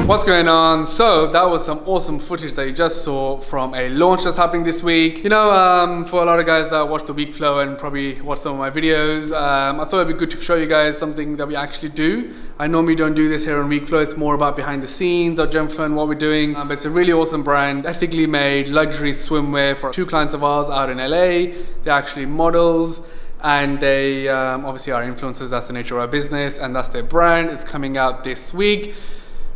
What's going on? So that was some awesome footage that you just saw from a launch that's happening this week. You know, for a lot of guys that watch the Weekflow and probably watch some of my videos, I thought it'd be good to show you guys something that we actually do. I normally don't do this here on Weekflow. It's more about behind the scenes of Gemflow and what we're doing. But it's a really awesome brand, ethically made luxury swimwear for 2 clients of ours out in LA. They're actually models. And they obviously are influencers. That's the nature of our business, and that's their brand. It's coming out this week.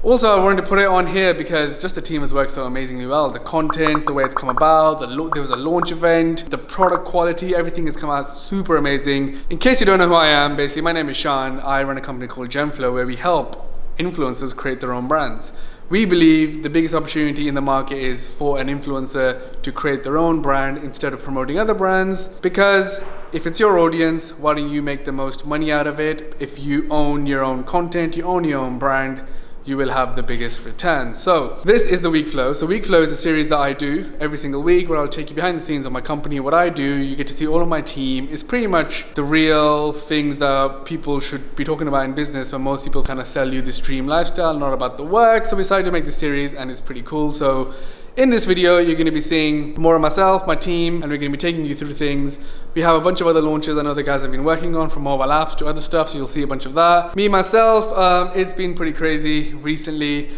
Also, I wanted to put it on here because just the team has worked so amazingly well. The content, the way it's come about, there was a launch event, the product quality, everything has come out super amazing. In case you don't know who I am, basically my name is Shan. I run a company called Gemflow where we help influencers create their own brands. We believe the biggest opportunity in the market is for an influencer to create their own brand instead of promoting other brands, because if it's your audience, why don't you make the most money out of it? If you own your own content, you own your own brand, you will have the biggest return. So this is the Weekflow. So Weekflow is a series that I do every single week where I'll take you behind the scenes of my company, what I do. You get to see all of my team. It's pretty much the real things that people should be talking about in business, but most people kind of sell you this dream lifestyle, not about the work. So we decided to make this series and it's pretty cool. So in this video, you're going to be seeing more of myself, my team, and we're going to be taking you through things. We have a bunch of other launches I know the guys have been working on, from mobile apps to other stuff, so you'll see a bunch of that. Me, myself, it's been pretty crazy recently.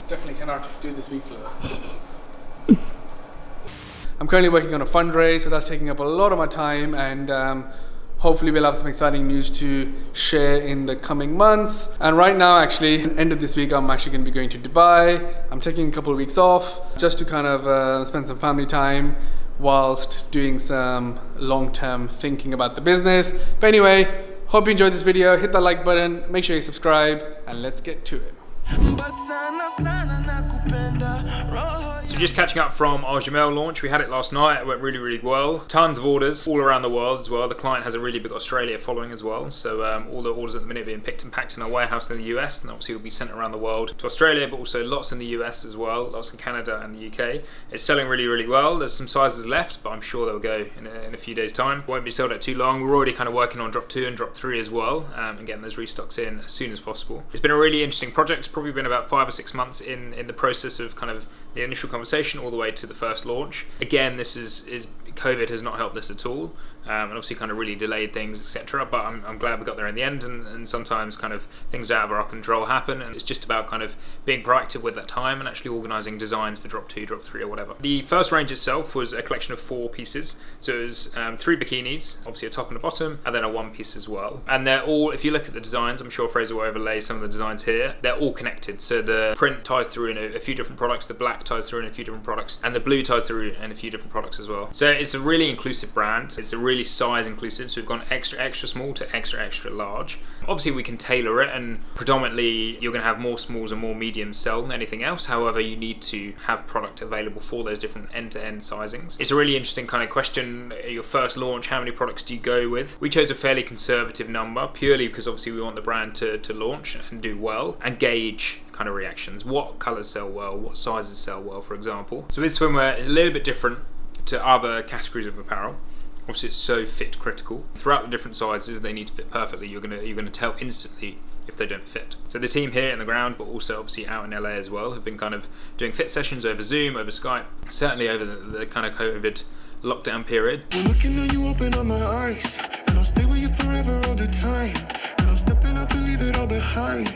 Definitely cannot do this Weekflow. I'm currently working on a fundraise, so that's taking up a lot of my time, and hopefully we'll have some exciting news to share in the coming months. And right now, actually, at the end of this week, I'm actually going to be going to Dubai. I'm taking a couple of weeks off just to kind of spend some family time whilst doing some long-term thinking about the business. But anyway, hope you enjoyed this video. Hit that like button, make sure you subscribe, and let's get to it. So just catching up from our Jumelle launch, we had it last night. It went really, really well. Tons of orders all around the world as well. The client has a really big Australia following as well. So all the orders at the minute are being picked and packed in our warehouse in the US, and obviously will be sent around the world to Australia, but also lots in the US as well, lots in Canada and the UK. It's selling really, really well. There's some sizes left, but I'm sure they'll go in a few days' time. Won't be sold out too long. We're already kind of working on drop 2 and drop 3 as well, and getting those restocks in as soon as possible. It's been a really interesting project. It's probably been about 5 or 6 months in the process of kind of the initial conversation all the way to the first launch. Again, this is COVID has not helped this at all, and obviously kind of really delayed things, etc. But I'm glad we got there in the end, and sometimes kind of things out of our control happen, and it's just about kind of being proactive with that time and actually organising designs for drop 2, drop 3 or whatever. The first range itself was a collection of 4 pieces. So it was 3 bikinis, obviously a top and a bottom, and then a 1 piece as well. And they're all, if you look at the designs, I'm sure Fraser will overlay some of the designs here, they're all connected. So the print ties through in a few different products, the black ties through in a few different products, and the blue ties through in a few different products as well. So it's a really inclusive brand. It's a really size inclusive, so we've gone extra small to extra large. Obviously we can tailor it, and predominantly you're going to have more smalls and more mediums sell than anything else. However, you need to have product available for those different end-to-end sizings. It's a really interesting kind of question. Your first launch, how many products do you go with? We chose a fairly conservative number purely because obviously we want the brand to launch and do well and gauge kind of reactions. What colours sell well, what sizes sell well, for example. So with swimwear, it's a little bit different to other categories of apparel. Obviously it's so fit critical. Throughout the different sizes, they need to fit perfectly. You're gonna tell instantly if they don't fit. So the team here in the ground, but also obviously out in LA as well, have been kind of doing fit sessions over Zoom, over Skype, certainly over the kind of COVID lockdown period. I'm looking at you, open up my eyes, and I'll stay with you forever all the time. And I'm stepping out to leave it all behind.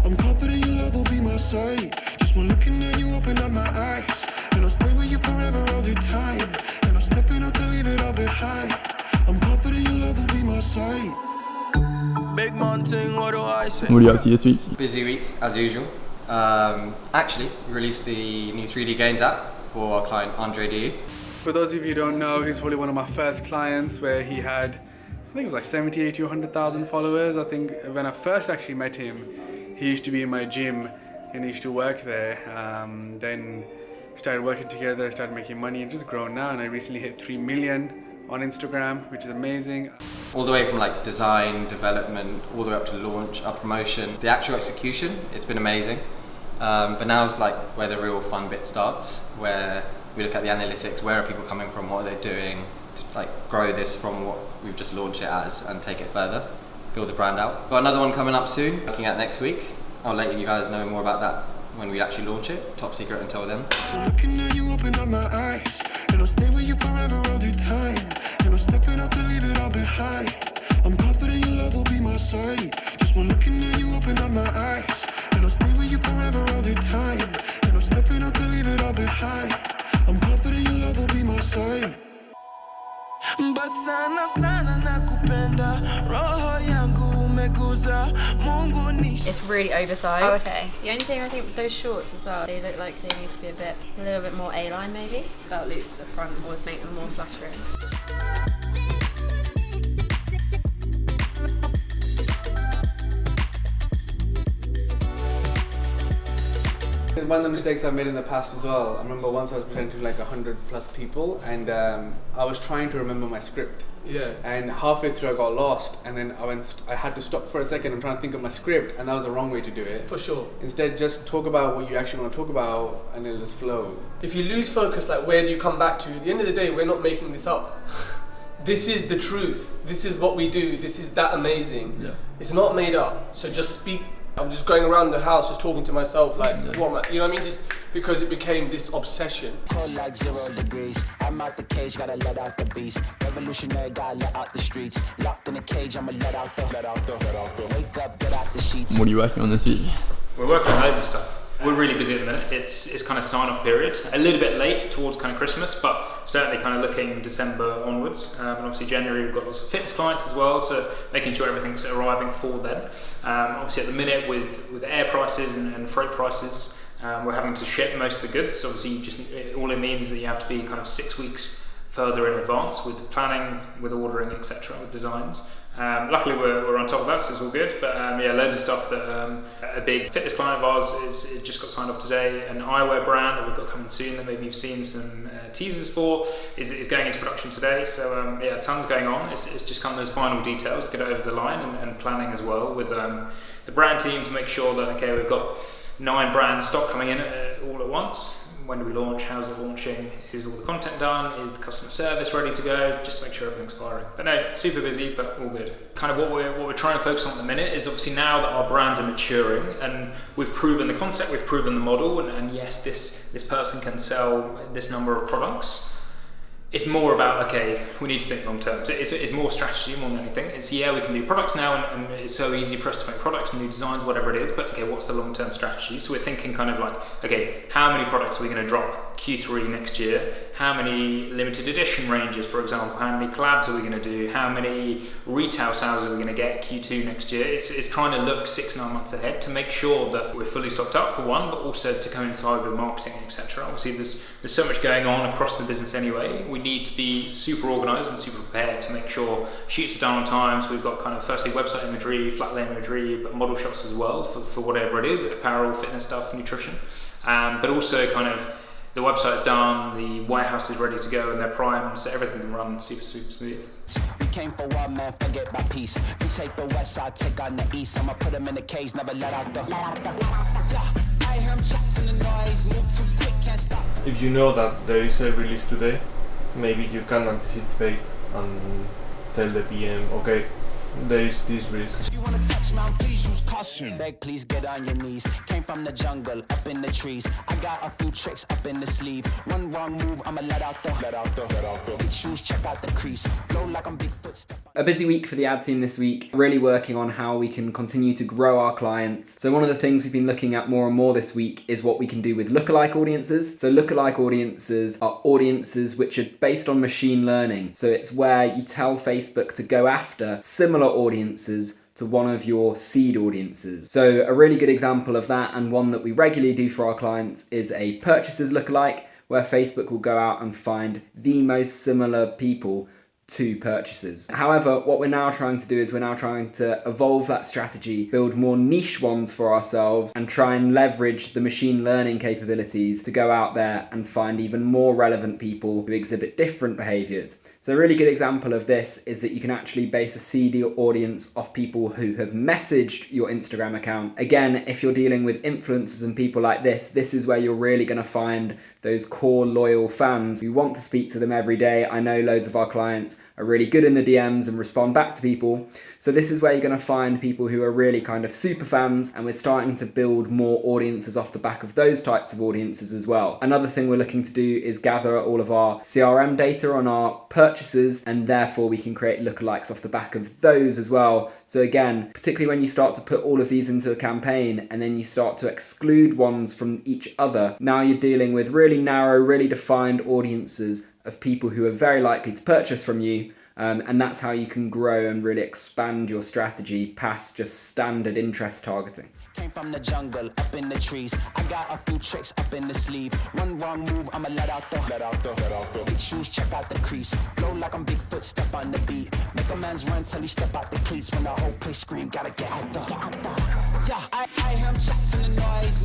I'm confident your love will be my side. Just one looking at you, open up my eyes, and I'll stay with you forever all the time. And I'm stepping out to leave it all behind. I'm confident your love will be my side. Big mountain, what do I say? What are you up to this week? Busy week, as usual. Actually, we released the new 3D Games app for our client Andrei Deiu. For those of you who don't know, he's probably one of my first clients where he had, I think it was like 70, 80, 100,000 followers. I think when I first actually met him, he used to be in my gym and he used to work there. Then started working together, started making money and just grown now. And I recently hit 3 million on Instagram, which is amazing. All the way from like design, development, all the way up to launch, our promotion, the actual execution, it's been amazing. But now's like where the real fun bit starts, where we look at the analytics, where are people coming from, what are they doing, to like grow this from what we've just launched it as and take it further, build the brand out. Got another one coming up soon, looking at next week. I'll let you guys know more about that when we actually launch it. Top secret until then. Looking at you, open up my eyes, and I'll stay with you forever all the time. And I'm stepping out to leave it all behind. I'm confident your love will be my side. Just one looking at you, open up my eyes, and I'll stay with you forever all the time. And I'm stepping out to leave it all behind. I'm confident your love will be my side. But sana sana nakupenda, roho yangu umeguza, Mungu ni. It's really oversized. Oh, okay. The only thing I think with those shorts as well, they look like they need to be a little bit more A-line maybe. Belt loops at the front always make them more flattering. One of the mistakes I've made in the past as well, I remember once I was presenting to like 100 plus people, and I was trying to remember my script. Yeah. And halfway through I got lost, and then I had to stop for a second and try to think of my script, and that was the wrong way to do it. For sure. Instead, just talk about what you actually want to talk about, and it'll just flow. If you lose focus, like where do you come back to? At the end of the day, we're not making this up. This is the truth. This is what we do. This is that amazing. Yeah. It's not made up. So just speak. I'm just going around the house, just talking to myself, like, what am I, you know what I mean? Just because it became this obsession. Cold like 0 degrees. I'm out the cage, gotta let out the beast. Revolutionary, gotta let out the streets. Locked in a cage, I'ma let out the. Wake up, get out the sheets. What are you working on this week? We're working on loads of stuff. We're really busy at the minute. It's kind of sign-off period. A little bit late towards kind of Christmas, but certainly kind of looking December onwards. And obviously January we've got lots of fitness clients as well, so making sure everything's arriving for then. Obviously at the minute with air prices and freight prices, we're having to ship most of the goods. Obviously all it means is that you have to be kind of 6 weeks further in advance with planning, with ordering, etc., with designs. Luckily we're on top of that, so it's all good, but loads of stuff that a big fitness client of ours it just got signed off today. An eyewear brand that we've got coming soon that maybe you've seen some teasers for is going into production today, so tons going on. It's just kind of those final details to get it over the line, and planning as well with the brand team to make sure that we've got 9 brand stock coming in all at once. When do we launch? How's it launching? Is all the content done? Is the customer service ready to go? Just to make sure everything's firing. But no, super busy, but all good. Kind of what we're trying to focus on at the minute is obviously now that our brands are maturing and we've proven the concept, we've proven the model, and yes, this person can sell this number of products. It's more about, we need to think long term. So it's more strategy more than anything. It's, we can do products now, and it's so easy for us to make products and new designs, whatever it is, but what's the long term strategy? So we're thinking kind of like, how many products are we going to drop Q3 next year? How many limited edition ranges, for example? How many collabs are we going to do? How many retail sales are we going to get Q2 next year? It's trying to look 6-9 months ahead to make sure that we're fully stocked up for one, but also to coincide with marketing, etc. Obviously there's so much going on across the business anyway. We need to be super organised and super prepared to make sure shoots are done on time. So we've got kind of firstly website imagery, flat lay imagery, but model shots as well for whatever it is, apparel, fitness stuff, nutrition. But also kind of the website's done, the warehouse is ready to go, and they're primed, so everything can run super smooth. We came for one man, forget my peace. You take the west side, take on the east. I'ma put him in the cage, never let out the. I hear him chatting the noise, move too quick, can't stop. If you know that there is a release today, maybe you can anticipate and tell the PM, okay, there is this risk. If you wanna touch mount, please use caution. Beg, please get on your knees. Came from the jungle, up in the trees. I got a few tricks up in the sleeve. One wrong move, I'ma let out the. Big shoes, check out the crease. Blow like I'm Bigfoot. Step. A busy week for the ad team this week, really working on how we can continue to grow our clients. So one of the things we've been looking at more and more this week is what we can do with lookalike audiences. So lookalike audiences are audiences which are based on machine learning. So it's where you tell Facebook to go after similar audiences to one of your seed audiences. So a really good example of that, and one that we regularly do for our clients, is a purchases lookalike, where Facebook will go out and find the most similar people to purchases. However, what we're now trying to do is we're now trying to evolve that strategy, build more niche ones for ourselves, and try and leverage the machine learning capabilities to go out there and find even more relevant people who exhibit different behaviors. So a really good example of this is that you can actually base a seed audience off people who have messaged your Instagram account. Again, if you're dealing with influencers and people like this is where you're really going to find those core loyal fans who want to speak to them every day. I know loads of our clients are really good in the DMs and respond back to people. So this is where you're going to find people who are really kind of super fans, and we're starting to build more audiences off the back of those types of audiences as well. Another thing we're looking to do is gather all of our CRM data on our purchases, and therefore we can create lookalikes off the back of those as well. So again, particularly when you start to put all of these into a campaign and then you start to exclude ones from each other, now you're dealing with really narrow, really defined audiences of people who are very likely to purchase from you. And that's how you can grow and really expand your strategy past just standard interest targeting. Came from the jungle, up in the trees. I got a few tricks up in the sleeve. One wrong move, I'ma let out the big shoes, check out the crease. Blow like I'm Bigfoot, step on the beat. Make a man's run till he step out the cleats. When the whole place scream, gotta get out the. Yeah, I am trapped in the noise.